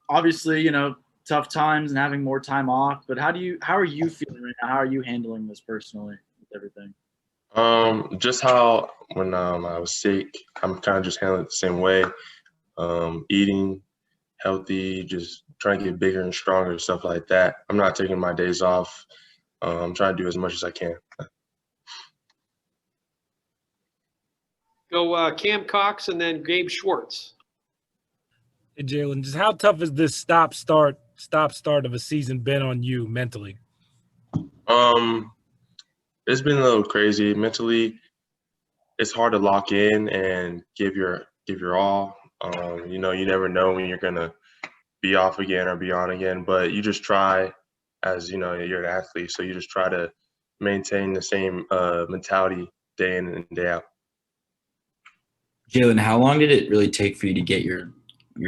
Obviously, tough times and having more time off. But how are you feeling right now? How are you handling this personally with everything? Just how when I was sick, I'm kind of just handling it the same way. Eating healthy, just trying to get bigger and stronger, stuff like that. I'm not taking my days off. I'm trying to do as much as I can. Go Cam Cox and then Gabe Schwartz. Hey, Jalen, just how tough has this stop-start of a season been on you mentally? It's been a little crazy mentally. It's hard to lock in and give your all. You never know when you're gonna be off again or be on again, but you just try. As you know, you're an athlete, so you just try to maintain the same mentality day in and day out. Jalen, how long did it really take for you to get your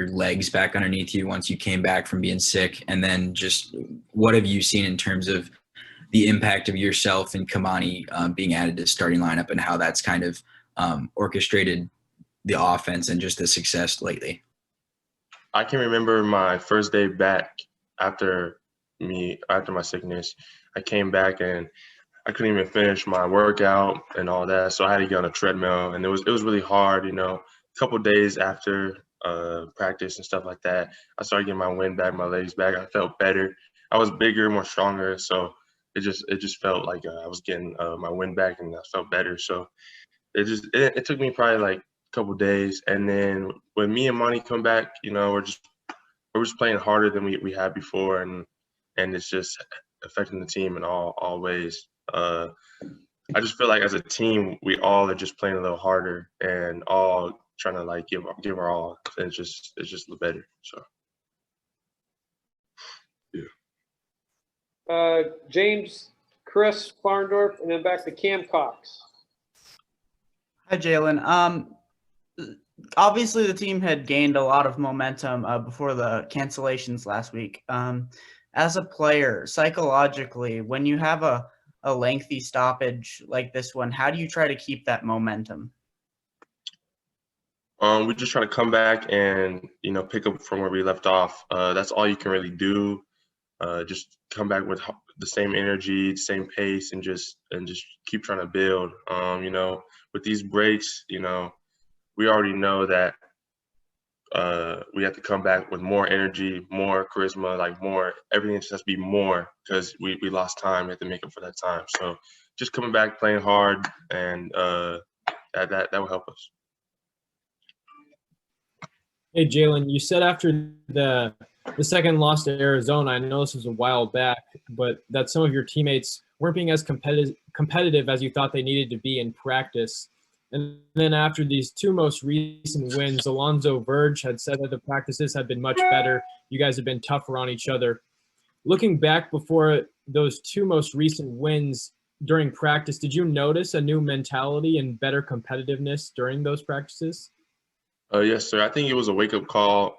legs back underneath you once you came back from being sick? And then just what have you seen in terms of the impact of yourself and Kamani being added to the starting lineup and how that's kind of orchestrated the offense and just the success lately? I can remember my first day back after my sickness. I came back and I couldn't even finish my workout and all that, so I had to get on a treadmill, and it was really hard. A couple of days after practice and stuff like that, I started getting my wind back, my legs back. I felt better. I was bigger, more stronger, so it just felt like I was getting my wind back, and I felt better. So it took me probably like a couple of days, and then when me and Monty come back, we're just playing harder than we had before, and it's just affecting the team in all ways. I just feel like as a team, we all are just playing a little harder and all trying to like give our all. And it's just a little better. So, yeah. James, Chris Farndorf, and then back to Cam Cox. Hi, Jalen. Obviously, the team had gained a lot of momentum before the cancellations last week. As a player, psychologically, when you have a lengthy stoppage like this one, how do you try to keep that momentum? We just try to come back and pick up from where we left off. That's all you can really do. Just come back with the same energy, same pace, and just keep trying to build. With these breaks, we already know that we have to come back with more energy, more charisma, like more, everything just has to be more because we lost time. We have to make up for that time. So just coming back, playing hard, and that will help us. Hey, Jalen, you said after the second loss to Arizona, I know this was a while back, but that some of your teammates weren't being as competitive as you thought they needed to be in practice. And then after these two most recent wins, Alonzo Verge had said that the practices had been much better. You guys have been tougher on each other. Looking back before those two most recent wins during practice, did you notice a new mentality and better competitiveness during those practices? Yes, sir. I think it was a wake-up call.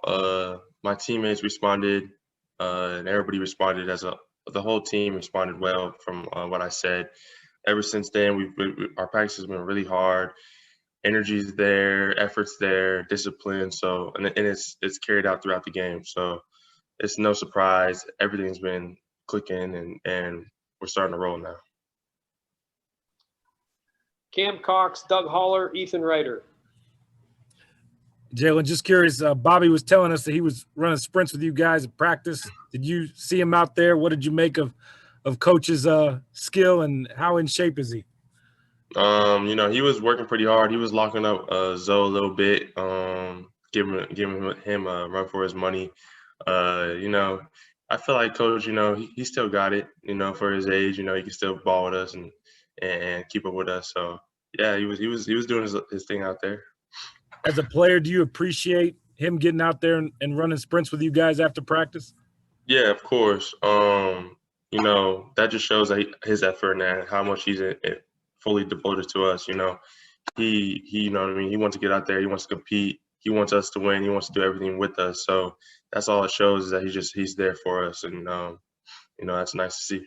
My teammates responded, and everybody responded the whole team responded well from what I said. Ever since then, our practice has been really hard. Energy's there, effort's there, discipline. So, and it's carried out throughout the game. So, it's no surprise. Everything's been clicking, and we're starting to roll now. Cam Cox, Doug Holler, Ethan Ryder. Jalen, just curious, Bobby was telling us that he was running sprints with you guys at practice. Did you see him out there? What did you make of Coach's skill, and how in shape is he? He was working pretty hard. He was locking up Zoe a little bit, giving him a run for his money. I feel like Coach, he still got it, for his age. He can still ball with us and keep up with us. So yeah, he was doing his thing out there. As a player, do you appreciate him getting out there and running sprints with you guys after practice? Yeah, of course. That just shows his effort and how much he's fully devoted to us. He you know what I mean. He wants to get out there. He wants to compete. He wants us to win. He wants to do everything with us. So that's all it shows, is that he's there for us, and that's nice to see.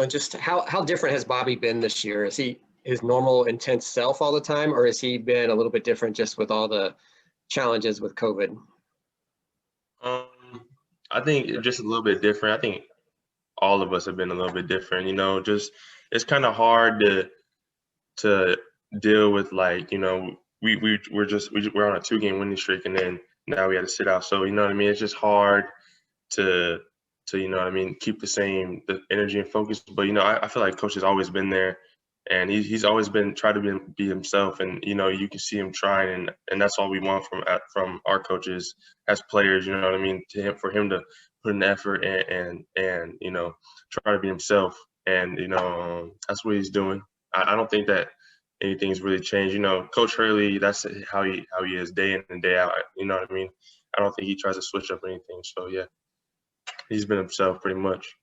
Just how different has Bobby been this year? Is he his normal intense self all the time, or has he been a little bit different just with all the challenges with COVID? I think just a little bit different. I think all of us have been a little bit different. Just it's kind of hard to deal with, like, we're on a 2-game winning streak, and then now we had to sit out. So what I mean, it's just hard to keep the energy and focus. But I feel like Coach has always been there, and he's always been trying to be himself, and you can see him trying, and that's all we want from our coaches as players. What I mean, for him to put an effort and try to be himself, and that's what he's doing. I don't think that anything's really changed. Coach Hurley, that's how he is day in and day out. You know what I mean? I don't think he tries to switch up anything. So yeah, he's been himself pretty much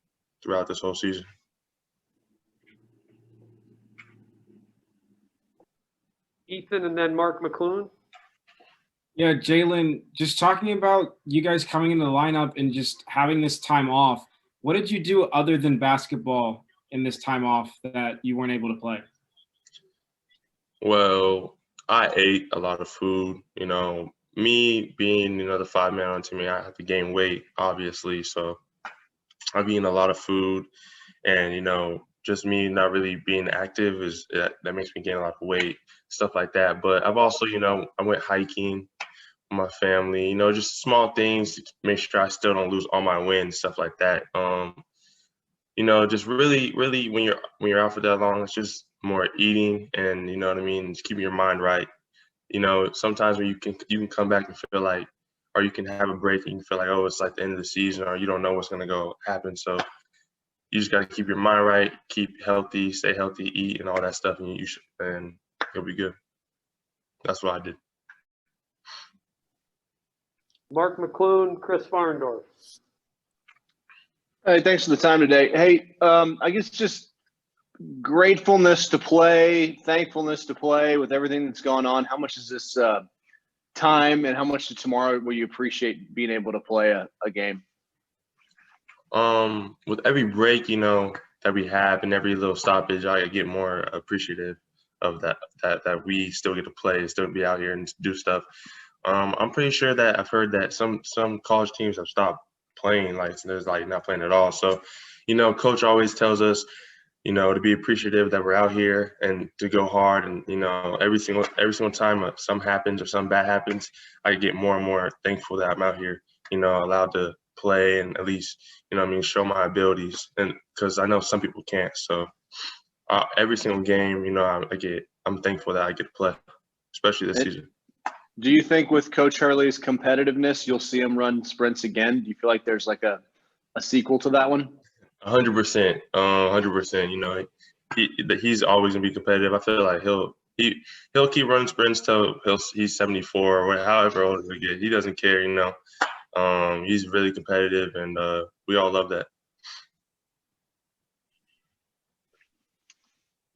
throughout this whole season. Ethan and then Mark McClune. Yeah, Jalen, just talking about you guys coming in the lineup and just having this time off, what did you do other than basketball in this time off that you weren't able to play? Well, I ate a lot of food. Me being, the 5-man on team, I have to gain weight, obviously. So I've eaten a lot of food, and, just me not really being active that makes me gain a lot of weight, stuff like that. But I've also, I went hiking with my family, just small things to make sure I still don't lose all my wins, stuff like that. Just really, really when you're out for that long, it's just more eating and, what I mean, just keeping your mind right. Sometimes when you can come back and feel like, or you can have a break and you feel like, oh, it's like the end of the season, or you don't know what's going to happen. So you just got to keep your mind right, keep healthy, stay healthy, eat, and all that stuff, and you'll be good. That's what I did. Mark McClune, Chris Farndorf. Hey, thanks for the time today. Hey, I guess just gratefulness to play, thankfulness to play with everything that's going on. How much is this time, and how much tomorrow will you appreciate being able to play a game? With every break, that we have, and every little stoppage, I get more appreciative of that we still get to play, still be out here and do stuff. I'm pretty sure that I've heard that some college teams have stopped playing, like there's like not playing at all. So, Coach always tells us, to be appreciative that we're out here and to go hard. And every single time something happens or something bad happens, I get more and more thankful that I'm out here, allowed to play and at least, show my abilities. And because I know some people can't. So every single game, I'm thankful that I get to play, especially this season. Do you think with Coach Hurley's competitiveness, you'll see him run sprints again? Do you feel like there's like a sequel to that one? 100%. 100%. He's always gonna be competitive. I feel like he'll keep running sprints till he's 74 or however old he get. He doesn't care. He's really competitive, and we all love that.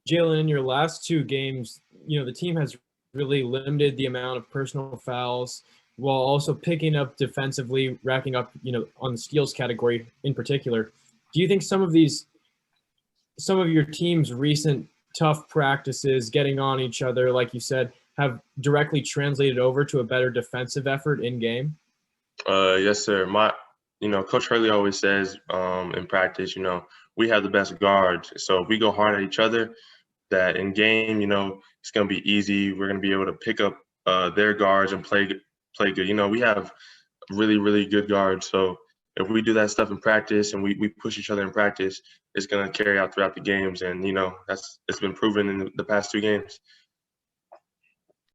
Jalen, in your last 2 games, the team has really limited the amount of personal fouls while also picking up defensively, racking up, on the steals category in particular. Do you think some of your team's recent tough practices, getting on each other, like you said, have directly translated over to a better defensive effort in game? Yes, sir. Coach Hurley always says in practice, we have the best guards. So if we go hard at each other, that in game, it's going to be easy. We're going to be able to pick up their guards and play good. We have really, really good guards. So if we do that stuff in practice and we push each other in practice, it's going to carry out throughout the games. And, it's been proven in the past 2 games.